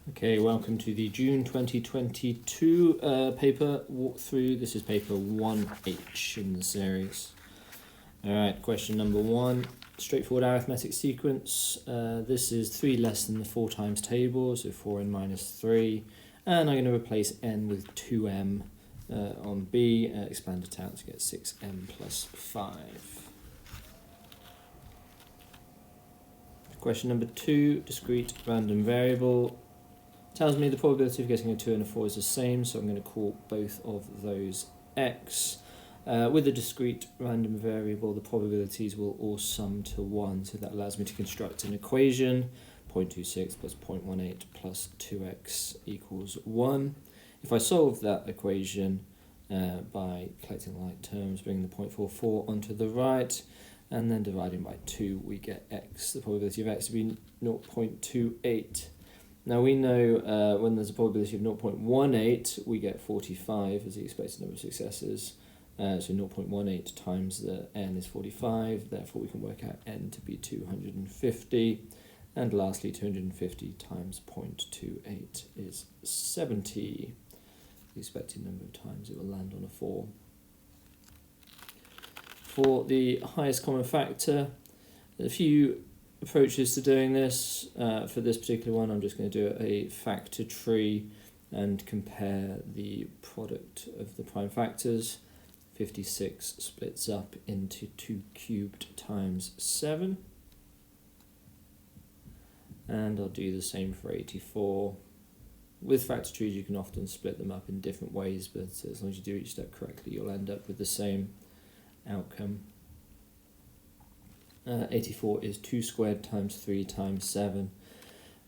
Okay, welcome to the June 2022 paper walkthrough. This is paper 1H in the series. Alright, question number 1. Straightforward arithmetic sequence. This is 3 less than the 4 times table, so 4n minus 3. And I'm going to replace n with 2m on B, expand it out to get 6m plus 5. Question number 2, discrete random variable. Tells me the probability of getting a 2 and a 4 is the same, so I'm going to call both of those x. With a discrete random variable, the probabilities will all sum to 1, so that allows me to construct an equation, 0.26 plus 0.18 plus 2x equals 1. If I solve that equation by collecting the like terms, bringing the 0.44 onto the right, and then dividing by 2, we get x. The probability of x to be 0.28. Now we know when there's a probability of 0.18, we get 45 as the expected number of successes. So 0.18 times the n is 45, therefore we can work out n to be 250. And lastly, 250 times 0.28 is 70. The expected number of times it will land on a 4. For the highest common factor, a few approaches to doing this. For this particular one, I'm just going to do a factor tree and compare the product of the prime factors. 56 splits up into 2 cubed times 7. And I'll do the same for 84. With factor trees, you can often split them up in different ways, but as long as you do each step correctly, you'll end up with the same outcome. 84 is 2 squared times 3 times 7.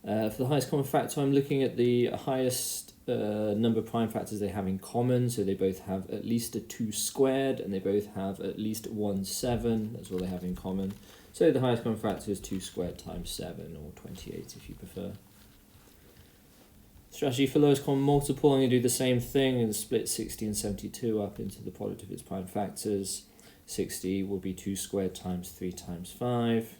For the highest common factor, I'm looking at the highest number of prime factors they have in common. So they both have at least a 2 squared and they both have at least 1 7. That's all they have in common. So the highest common factor is 2 squared times 7, or 28 if you prefer. Strategy for lowest common multiple, I'm going to do the same thing and split 60 and 72 up into the product of its prime factors. 60 will be 2 squared times 3 times 5.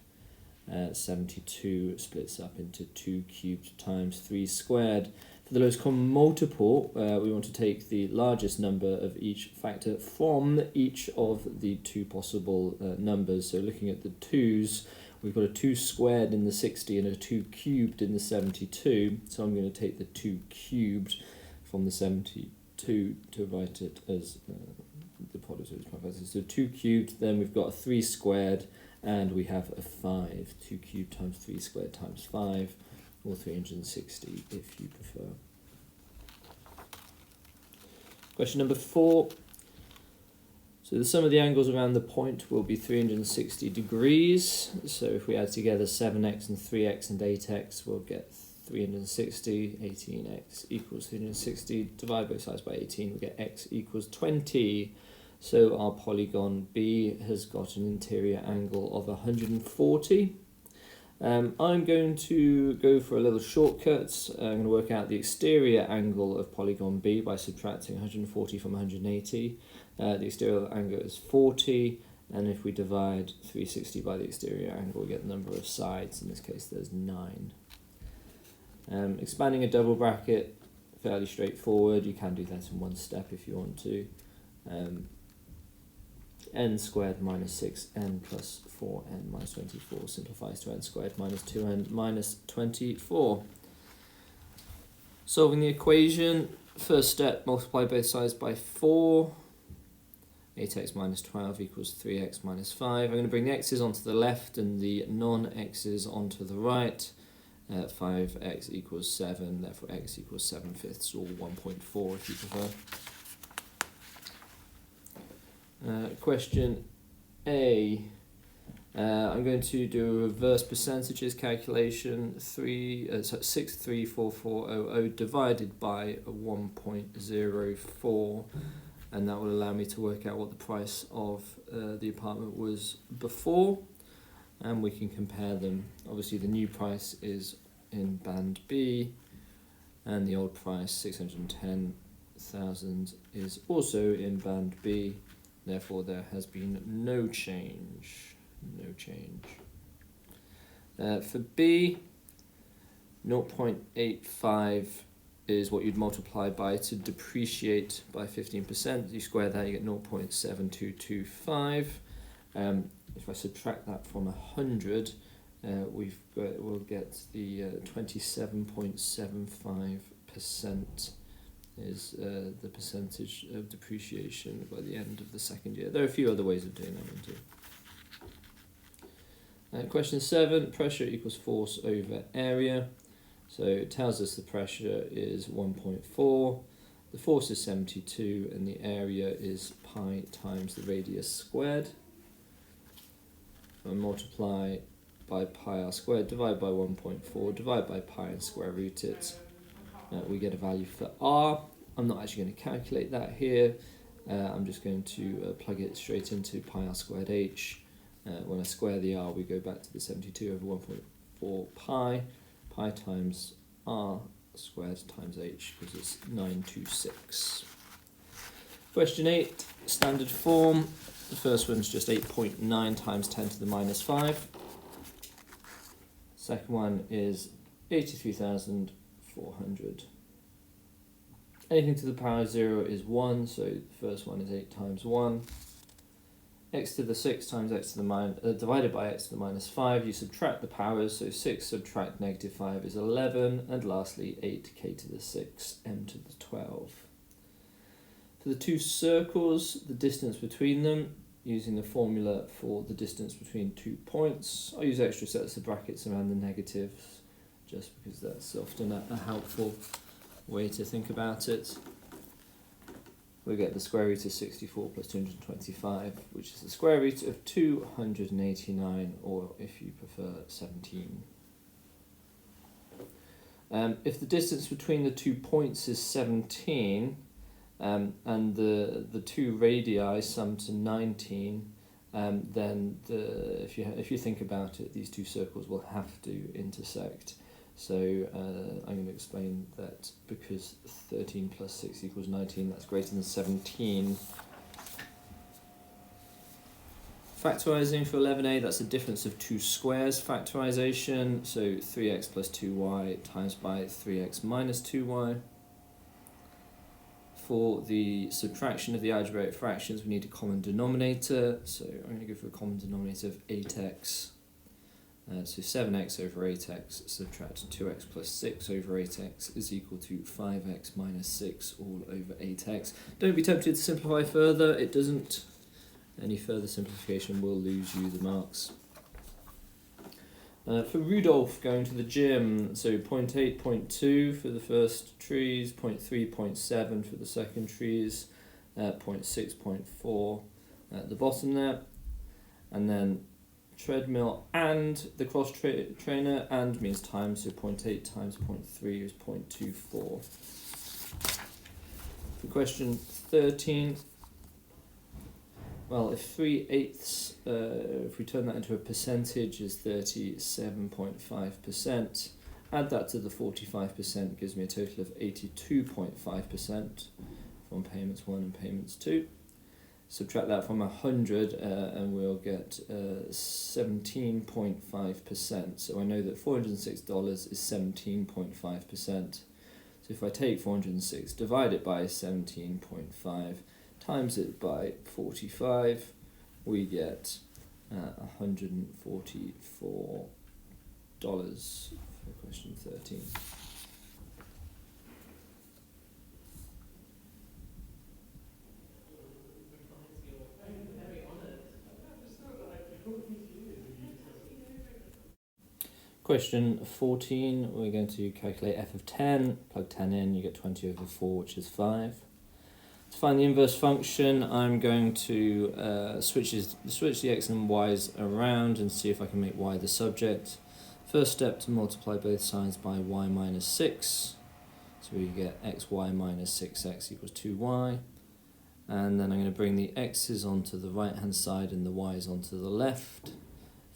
72 splits up into 2 cubed times 3 squared. For the lowest common multiple, we want to take the largest number of each factor from each of the 2 possible numbers. So looking at the 2's, we've got a 2 squared in the 60 and a 2 cubed in the 72. So I'm going to take the 2 cubed from the 72 to write it as the product of its prime factors. So 2 cubed, then we've got a 3 squared, and we have a 5. 2 cubed times 3 squared times 5, or 360 if you prefer. Question number 4. So the sum of the angles around the point will be 360 degrees. So if we add together 7x and 3x and 8x, we'll get 360. 18x equals 360. Divide both sides by 18, we get x equals 20. So our polygon B has got an interior angle of 140. I'm going to go for a little shortcut. I'm going to work out the exterior angle of polygon B by subtracting 140 from 180. The exterior angle is 40, and if we divide 360 by the exterior angle, we get the number of sides. In this case, there's 9. Expanding a double bracket, fairly straightforward. You can do that in one step if you want to. N squared minus 6n plus 4n minus 24 simplifies to n squared minus 2n minus 24. Solving the equation, first step, multiply both sides by 4. 8x minus 12 equals 3x minus 5. I'm going to bring the x's onto the left and the non-x's onto the right. 5x equals 7, therefore x equals 7/5, or 1.4 if you prefer. Question A. I'm going to do a reverse percentages calculation. 634,400 divided by 1.04, and that will allow me to work out what the price of the apartment was before, and we can compare them. Obviously the new price is in band B, and the old price, 610,000, is also in band B. Therefore, there has been no change. For B, 0.85 is what you'd multiply by to depreciate by 15%. You square that, you get 0.7225. If I subtract that from 100, we'll get the 27.75% is the percentage of depreciation by the end of the second year. There are a few other ways of doing that one too. Question 7, pressure equals force over area. So it tells us the pressure is 1.4, the force is 72, and the area is pi times the radius squared. And multiply by pi r squared, divide by 1.4, divide by pi and square root it. We get a value for r. I'm not actually going to calculate that here. I'm just going to plug it straight into pi r squared h. When I square the r, we go back to the 72 over 1.4 pi. Pi times r squared times h, because it's 926. Question 8, standard form. The first one's just 8.9 times 10 to the minus 5. Second one is 83,400. Anything to the power of 0 is 1, so the first one is 8 times 1. X to the 6 times x to the divided by x to the minus 5. You subtract the powers, so 6 subtract negative 5 is 11, and lastly 8k to the 6, m to the 12. For the two circles, the distance between them, using the formula for the distance between 2 points. I'll use extra sets of brackets around the negatives, just because that's often a helpful way to think about it. We get the square root of 64 plus 225, which is the square root of 289, or if you prefer, 17. If the distance between the 2 points is 17, and the two radii sum to 19, then if you think about it, these two circles will have to intersect. So I'm going to explain that because 13 plus 6 equals 19, that's greater than 17. Factorising for 11a, that's a difference of two squares factorisation, so 3x plus 2y times by 3x minus 2y. For the subtraction of the algebraic fractions, we need a common denominator, so I'm going to go for a common denominator of 8x. So 7x over 8x, subtract 2x plus 6 over 8x is equal to 5x minus 6 all over 8x. Don't be tempted to simplify further, it doesn't. Any further simplification will lose you the marks. For Rudolph going to the gym, so 0.8, 0.2 for the first trees, 0.3, 0.7 for the second trees, 0.6, 0.4 at the bottom there, and then treadmill and the cross trainer, and means times, so 0.8 times 0.3 is 0.24. For question 13, well, if 3/8, if we turn that into a percentage, is 37.5%, add that to the 45%, gives me a total of 82.5% from payments 1 and payments 2. Subtract that from 100 and we'll get 17.5%. So I know that $406 is 17.5%. So if I take 406, divide it by 17.5, times it by 45, we get $144 for question 13. Question 14, we're going to calculate f of 10, plug 10 in, you get 20 over 4, which is 5. To find the inverse function, I'm going to switch the x and y's around and see if I can make y the subject. First step, to multiply both sides by y minus 6, so we get xy minus 6x equals 2y. And then I'm going to bring the x's onto the right hand side and the y's onto the left.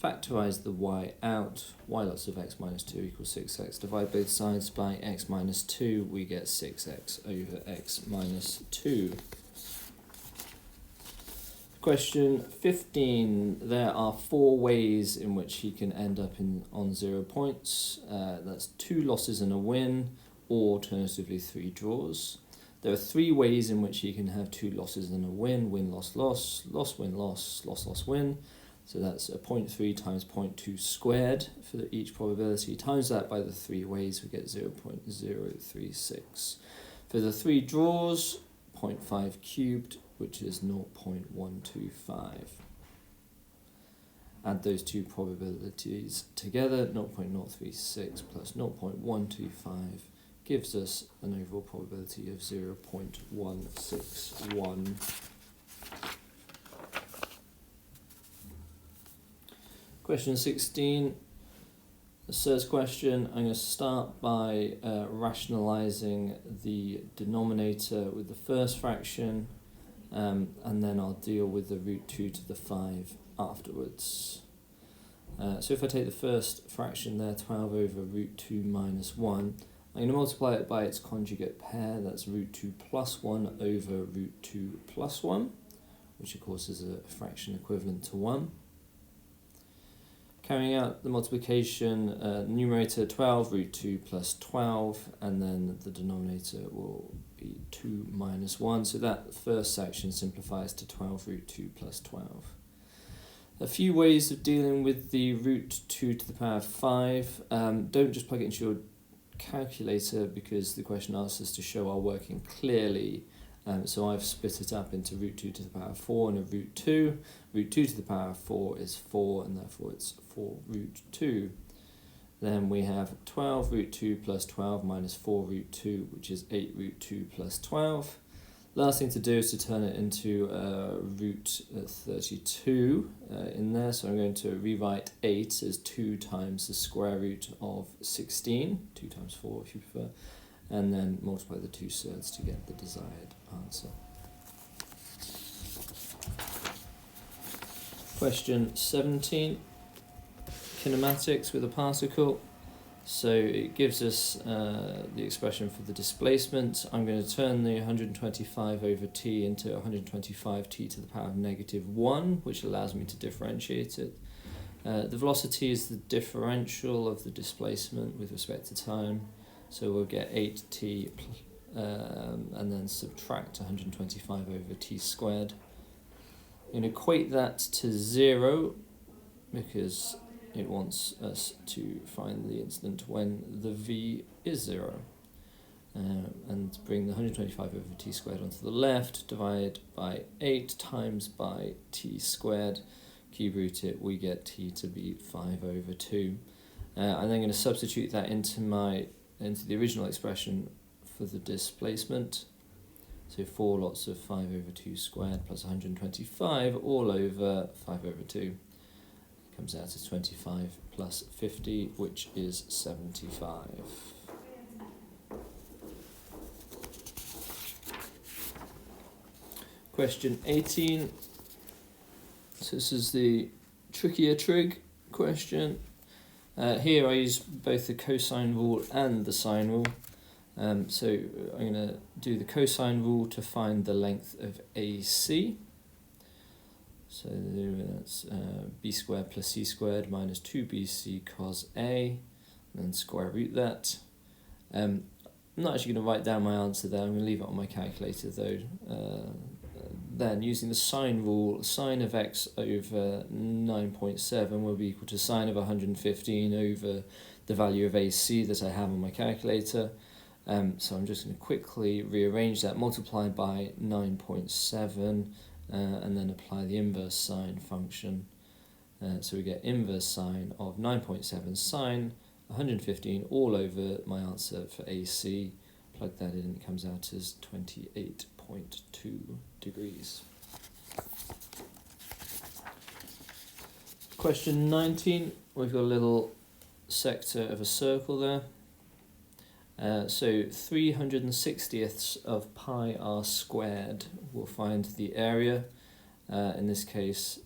Factorise the y out, y lots of x minus 2 equals 6x. Divide both sides by x minus 2, we get 6x over x minus 2. Question 15. There are 4 ways in which he can end up on 0 points. That's 2 losses and a win, or alternatively 3 draws. There are 3 ways in which he can have 2 losses and a win: win, loss, loss, loss, win, loss, loss, loss, win. So that's a 0.3 times 0.2 squared for each probability. Times that by the 3 ways, we get 0.036. For the 3 draws, 0.5 cubed, which is 0.125. Add those 2 probabilities together, 0.036 plus 0.125 gives us an overall probability of 0.161. Question 16, the first question. I'm going to start by rationalising the denominator with the first fraction, and then I'll deal with the root 2 to the 5 afterwards. So if I take the first fraction there, 12 over root 2 minus 1, I'm going to multiply it by its conjugate pair, that's root 2 plus 1 over root 2 plus 1, which of course is a fraction equivalent to 1. Carrying out the multiplication, numerator 12 root 2 plus 12, and then the denominator will be 2 minus 1. So that first section simplifies to 12 root 2 plus 12. A few ways of dealing with the root 2 to the power of 5. Don't just plug it into your calculator, because the question asks us to show our working clearly. So I've split it up into root 2 to the power of 4 and a root 2. Root 2 to the power of 4 is 4, and therefore it's 4 root 2. Then we have 12 root 2 plus 12 minus 4 root 2, which is 8 root 2 plus 12. Last thing to do is to turn it into root 32 in there. So I'm going to rewrite 8 as 2 times the square root of 16, 2 times 4 if you prefer, and then multiply the 2/3 to get the desired answer. Question 17, kinematics with a particle. So it gives us the expression for the displacement. I'm going to turn the 125 over t into 125t to the power of -1, which allows me to differentiate it. The velocity is the differential of the displacement with respect to time. So we'll get 8t and then subtract 125 over t squared. I'm going to equate that to 0 because it wants us to find the instant when the v is 0. And bring the 125 over t squared onto the left, divide by 8 times by t squared, cube root it, we get t to be 5 over 2. I'm then going to substitute that into the original expression for the displacement. So 4 lots of 5 over 2 squared plus 125 all over 5 over 2. Comes out as 25 plus 50, which is 75. Question 18. So this is the trickier trig question. Here I use both the cosine rule and the sine rule. So I'm going to do the cosine rule to find the length of AC. So that's b squared plus c squared minus 2bc cos a, and then square root that. I'm not actually going to write down my answer there, I'm going to leave it on my calculator though. Then using the sine rule, sine of x over 9.7 will be equal to sine of 115 over the value of AC that I have on my calculator. So I'm just going to quickly rearrange that, multiply by 9.7, and then apply the inverse sine function. So we get inverse sine of 9.7 sine 115 all over my answer for AC. Plug that in, it comes out as 28.2 degrees. Question 19, we've got a little sector of a circle there. So 360ths of pi r squared will find the area. In this case,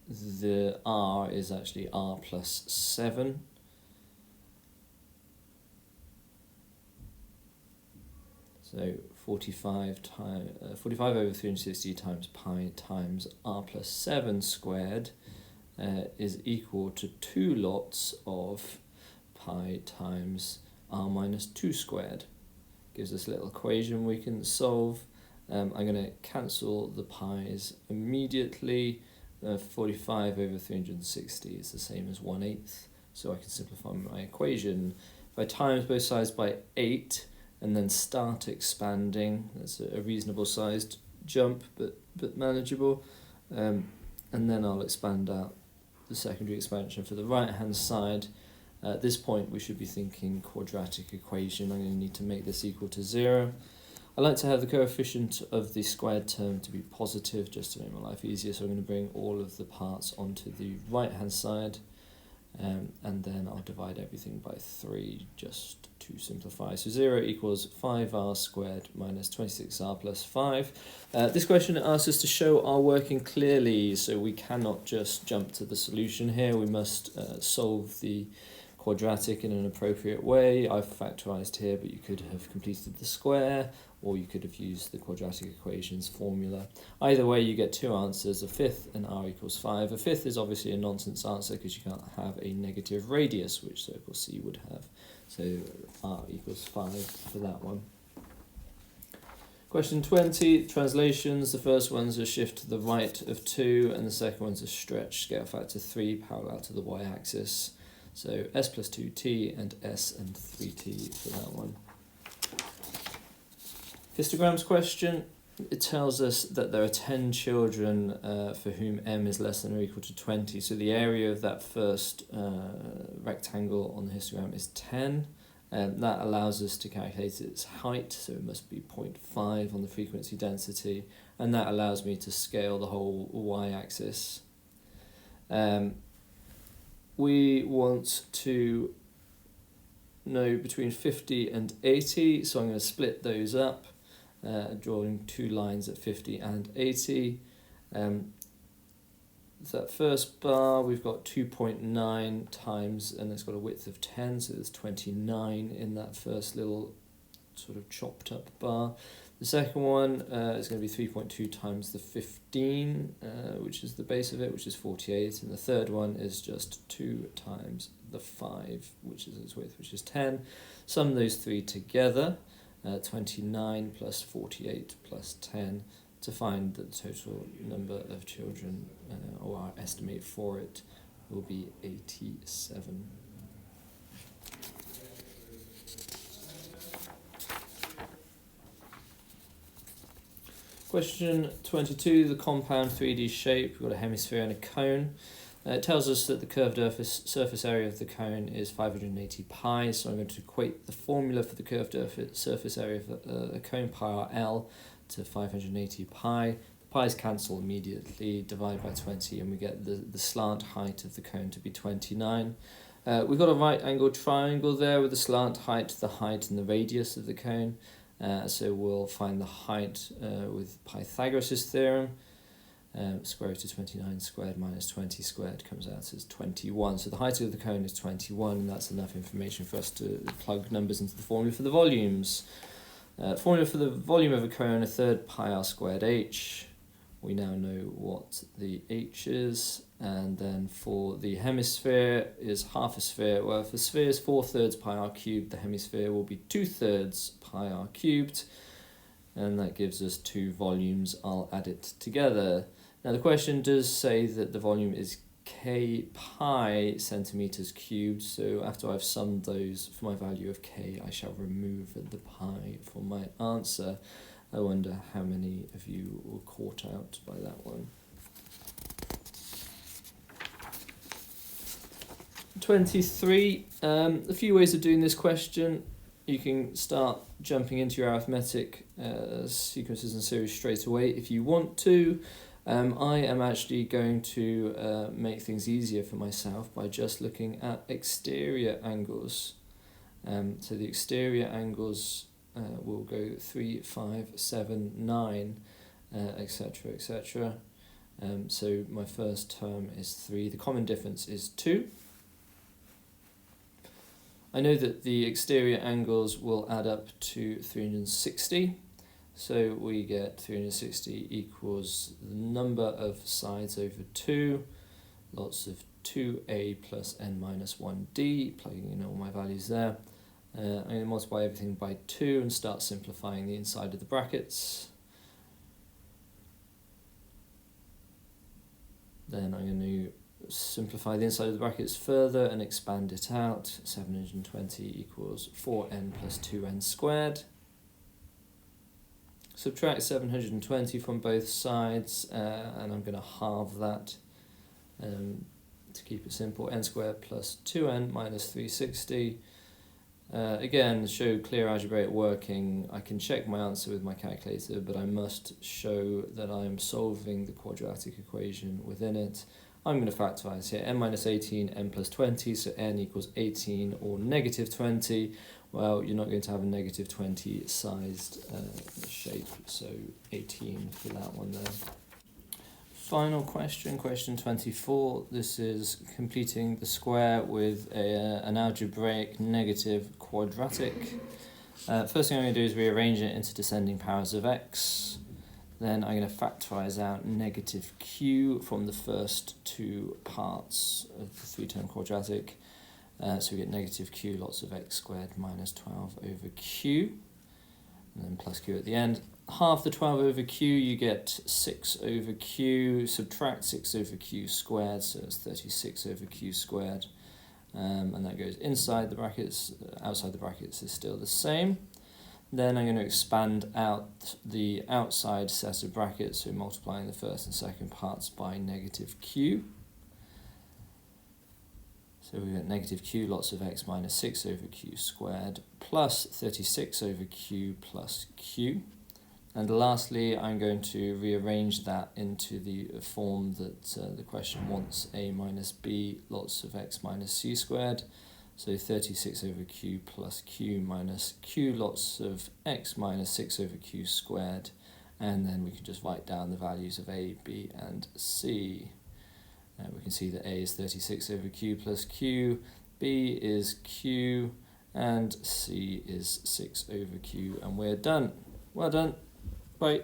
the r is actually r plus 7. So 45 over 360 times pi times r plus 7 squared is equal to 2 lots of pi times r minus 2 squared. Gives us a little equation we can solve. I'm going to cancel the pi's immediately. 45 over 360 is the same as 1/8, so I can simplify my equation. If I times both sides by 8 and then start expanding, that's a reasonable sized jump, but manageable. And then I'll expand out the secondary expansion for the right hand side. At this point we should be thinking quadratic equation. I'm going to need to make this equal to 0. I like to have the coefficient of the squared term to be positive just to make my life easier, so I'm going to bring all of the parts onto the right hand side, and then I'll divide everything by 3 just to simplify. So 0 equals 5r squared minus 26r plus 5. This question asks us to show our working clearly, so we cannot just jump to the solution here. We must solve the quadratic in an appropriate way. I've factorised here, but you could have completed the square, or you could have used the quadratic equations formula. Either way, you get two answers, a fifth and r equals 5. A fifth is obviously a nonsense answer because you can't have a negative radius, which circle C would have. So r equals 5 for that one. Question 20, translations. The first one's a shift to the right of 2, and the second one's a stretch scale factor 3 parallel to the y-axis. So s plus 2t and s and 3t for that one. Histograms question. It tells us that there are 10 children for whom m is less than or equal to 20. So the area of that first rectangle on the histogram is 10. That allows us to calculate its height, so it must be 0.5 on the frequency density. And that allows me to scale the whole y-axis. We want to know between 50 and 80, so I'm going to split those up, drawing two lines at 50 and 80. That first bar, we've got 2.9 times, and it's got a width of 10, so there's 29 in that first little sort of chopped up bar. The second one is going to be 3.2 times the 15, which is the base of it, which is 48. And the third one is just 2 times the 5, which is its width, which is 10. Sum those three together, 29 plus 48 plus 10, to find that the total number of children, or our estimate for it, will be 87. Question 22, the compound 3D shape. We've got a hemisphere and a cone. It tells us that the curved surface area of the cone is 580 pi, so I'm going to equate the formula for the curved surface area of a cone, pi r L, to 580 pi. The pi's cancel immediately, divide by 20, and we get the slant height of the cone to be 29. We've got a right angled triangle there with the slant height, the height, and the radius of the cone. So we'll find the height with Pythagoras' theorem. Square root of 29 squared minus 20 squared comes out as 21. So the height of the cone is 21, and that's enough information for us to plug numbers into the formula for the volumes. Formula for the volume of a cone, a third pi r squared h. We now know what the h is. And then for the hemisphere is half a sphere. Well, if a sphere is 4/3 pi r cubed, the hemisphere will be 2/3 pi r cubed. And that gives us 2 volumes. I'll add it together. Now the question does say that the volume is k pi centimeters cubed. So after I've summed those for my value of k, I shall remove the pi for my answer. I wonder how many of you were caught out by that one. 23, a few ways of doing this question. You can start jumping into your arithmetic sequences and series straight away if you want to. I am actually going to make things easier for myself by just looking at exterior angles. So the exterior angles will go 3, 5, 7, 9, etc., etc. So my first term is 3. The common difference is 2. I know that the exterior angles will add up to 360. So we get 360 equals the number of sides over 2, lots of 2a plus n minus 1d, plugging in all my values there. I'm going to multiply everything by 2 and start simplifying the inside of the brackets. Then I'm going to simplify the inside of the brackets further and expand it out. 720 equals 4n plus 2n squared. Subtract 720 from both sides, and I'm going to halve that to keep it simple. N squared plus 2n minus 360. Again, show clear algebraic working. I can check my answer with my calculator, but I must show that I'm solving the quadratic equation within it. I'm going to factorise here. N minus 18, n plus 20, so n equals 18 or negative 20. Well, you're not going to have a negative 20 sized shape, so 18 for that one there. Final question, question 24. This is completing the square with an algebraic negative quadratic. First thing I'm going to do is rearrange it into descending powers of x. Then I'm going to factorise out negative q from the first two parts of the three-term quadratic. So we get negative q lots of x squared minus 12 over q, and then plus q at the end. Half the 12 over q, you get 6 over q, subtract 6 over q squared, so it's 36 over q squared, and that goes inside the brackets. Outside the brackets is still the same. Then I'm going to expand out the outside set of brackets, so multiplying the first and second parts by negative q. So we get negative q lots of x minus 6 over q squared plus 36 over q plus q. And lastly, I'm going to rearrange that into the form that the question wants, a minus b lots of x minus c squared. So 36 over q plus q minus q lots of x minus 6 over q squared. And then we can just write down the values of a, b, and c. We can see that a is 36 over q plus q, b is q, and c is 6 over q. And we're done. Well done. Bye.